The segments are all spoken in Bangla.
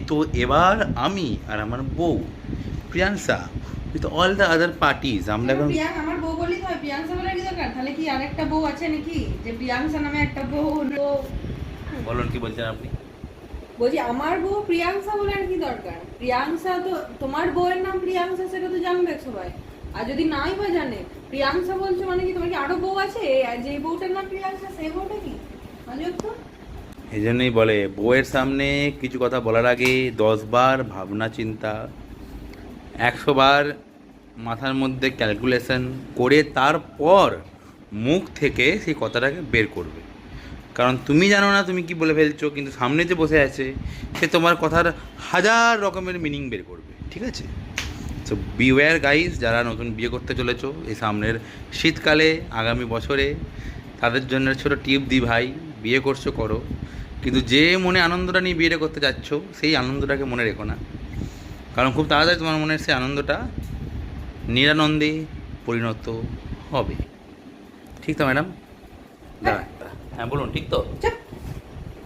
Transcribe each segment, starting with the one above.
তো এবার আমি আর আমার বউ Priyansha with all the other parties আমরা এখন আমার বউ বলি তো প্রিয়াংশা বলার কি দরকার? তাহলে কি আরেকটা বউ আছে নাকি যে প্রিয়াংশা নামে একটা বউ হলো? বলুন কি বলছেন আপনি? বলছি আমার বউ প্রিয়াংশা বলার কি দরকার? প্রিয়াংশা তো তোমার বউয়ের নাম প্রিয়াংশা, সেটা তো জানবে সবাই। আর যদি নাই বা জানে, প্রিয়াংশা বলছো মানে কি তোমার কি আরো বউ আছে? আর যে বউটার নাম প্রিয়াংশা সেই বউটা কি আজব তো। এই জন্যই বলে বউয়ের সামনে কিছু কথা বলার আগে 10 বার ভাবনা চিন্তা, 100 বার মাথার মধ্যে ক্যালকুলেশন করে তারপর মুখ থেকে সেই কথাটাকে বের করবে। কারণ তুমি জানো না তুমি কি বলে ফেলছো, কিন্তু সামনে যে বসে আছে সে তোমার কথার 1000 রকমের মিনিং বের করবে, ঠিক আছে? সো বিওয়্যার গাইস, যারা নতুন বিয়ে করতে চলেছো এই সামনের শীতকালে আগামী বছরে, তাদের জন্য ছোটো টিপ দিই ভাই, বিয়ে করছো করো, কিন্তু যে মনে আনন্দটা নিয়ে বিয়েটা করতে যাচ্ছ সেই আনন্দটাকে মনে রেখো না, কারণ খুব তাড়াতাড়ি তোমার মনের সেই আনন্দটা নিরানন্দে পরিণত হবে। ঠিক তো ম্যাডাম? দাঁড়া, হ্যাঁ বলুন, ঠিক তো? চুপ।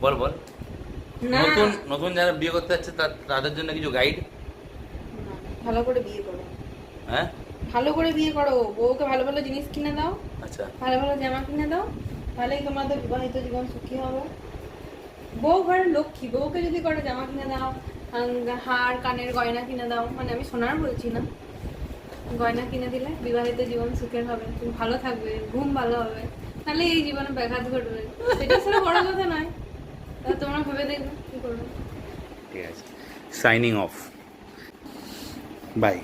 বল বল। না, নতুন নতুন যারা বিয়ে করতে যাচ্ছে তাদের জন্য কিছু গাইড। ভালো করে বিয়ে করো, হ্যাঁ, ভালো করে বিয়ে করো, বউকে ভালো ভালো জিনিস কিনে দাও, আচ্ছা। ভালো ভালো জামা কিনে দাও, তাহলেই তোমাদের বিবাহিত জীবন সুখী হবে। বউ ঘরের লক্ষ্মী, বউকে যদি করে জামা কিনে দাও, হার কানের গয়না কিনে দাও, মানে আমি সোনার বলছি না, গয়না কিনে দিলে বিবাহিত জীবন সুখের হবে, তুমি ভালো থাকবে, ঘুম ভালো হবে, তাহলে এই জীবনে ব্যাঘাত ঘটবে, সেটা সেটা বড় কথা নয়। তাহলে তোমরা ভেবে দেখবে কি করবে। ঠিক আছে, সাইনিং অফ, বাই।